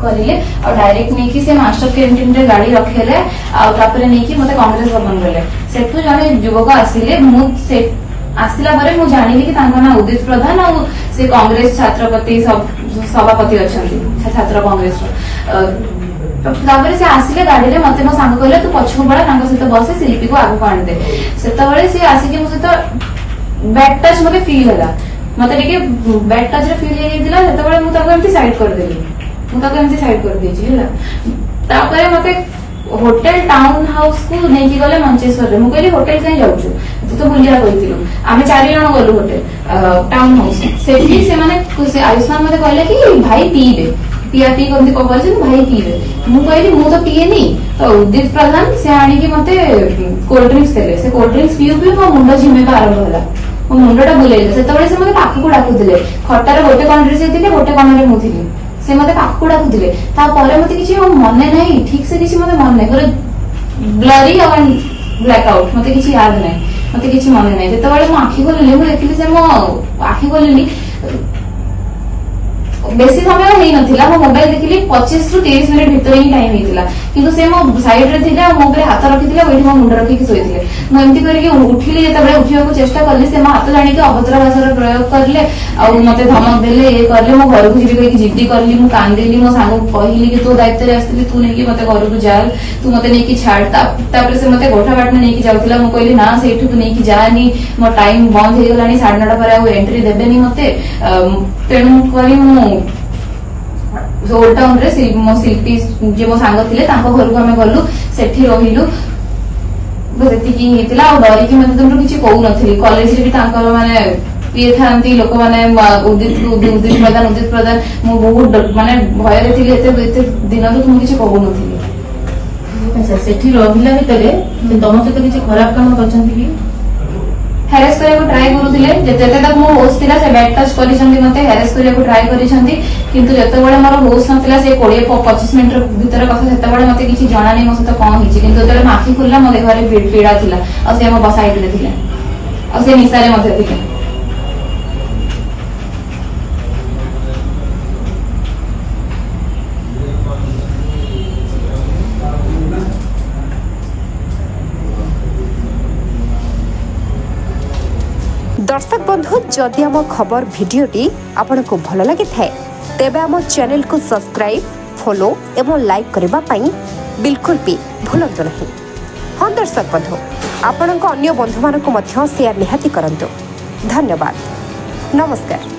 करिले और डायरेक्ट नहीं कि से मास्टर कैंटीन रे गाड़ी रखेले आ तापरे नहीं कि मते कांग्रेस भवन गले सेठु जने युवक आसिले मु से आसिला परे मु जानिली कि तांका ना उदित प्रधान और से कांग्रेस छात्रपति सभापति अछंती छात्र कांग्रेस तापरे से आसिले गाड़ी रे मते मो सांग कहले तू पछको बडा तांका सहित बसे शिल्पी को आगु आन दे सेतबळे से आसिके मो सहित बैक टच मते फील होला मते टिके बैक टच रे फील हे दिला सेतबळे मु ताको एमती साइड कर देली मु ताको एमती साइड कर देजी होला तापरे मते होटल टाउन हाउस को नहीं कि गले मंचेश्वर रे मु कहली होटल कहीं जाऊ तू तो बुलिया कहितिलो आमे 4 जण गलु होटल टाउन हाउस सेठी से माने आयुष्मान मते कहले कि भाई पीबे पिया पी कोंती कोबर जे भाई पीबे मु कहली मु तो पिए नी तो उदित प्रधान से आनी कि मते कोल्ड ड्रिंक्स देले से कोल्ड ड्रिंक्स पियो पियो मो मुंडा झिमे का आरंभ होला मो मुंडा बुलेले सेतबळे से मते पाखु डाकुदिले खटारे गोटे कॉर्नर से थिले गोटे कॉर्नर रे मु थिली से मते पाखु डाकुदिले ता परे मते किछि मने नाही ठीक से किछि मते मन नाही करे ब्लरी और ब्लैक आउट मते किछि याद नाही मते किछि मने नाही जेतबळे मो आखि खोलले मु देखिली से मो आखि खोलली बेसी समय हेई नथिला मो मोबाइल देखिली 25 रु 30 मिनिट भीतर ही टाइम हेतिला किंतु से मो साइड रे थिला मो पे हाथ रखिथिला ओइठी मो मुंड रखि कि सोइथिले मो एमती करिके उठिली जेतबळे उठिया को चेष्टा करली से मो हाथ जानि के अभद्र भाषा रो प्रयोग करले आ मते धमक देले ए करले मो घर को जिबी कहि जिद्दी करली मो कांदेली मो सांग कहिली कि तू दायित्व रे आस्तिली तू नै कि मते घर को जाल तू मते नै कि छाड़ तापर से मते गोठा बाट नै कि जाउथिला मो कहली ना सेठु तू नै कि जानी मो टाइम बंद हे गलानी 9:30 पर आ एंट्री देबेनी मते तेनु करी मो ओल्ड टाउन रे मो शिल्पी जे मो सांग थिले तांको घर को हमें गलु सेठी रहिलु बजेति की हेतिला और डरी कि मते तुमरो किछि कहू नथिली कॉलेज रे भी तांको माने पिए थांती लोक माने उदित प्रधान मो बहुत माने भय रे थिले एते दिन तो तुम किछि कहू नथिली अच्छा सेठी रहिला भितरे तम सहित किछि खराब काम करछंती कि हेरेस करे को ट्राई करूथिले जते तक मो होश थिला से बैक टच करिसंती मते हेरेस करे को ट्राई करिसंती किंतु जते बळे मोर होश नथिला से 20-25 मिनिट भीतर कथा सेते बळे मते किछि जणा नै मो सहित कोन हिछि किंतु जते माखी खुलला मो देहरे पीड़ा थिला आ से मो बसाइड रे थिला आ से निसारे मते थिला दर्शक बंधु जदि आम खबर भिडियोटी आपण को भल लगी थाए तेबे आम चैनल को सब्सक्राइब फॉलो एवं लाइक करबा पई बिल्कुल भी भूलंतु नहीं। हाँ दर्शक बंधु आपण अन्य बंधु मानक मध्य शेयर निहाती करंतु। धन्यवाद नमस्कार।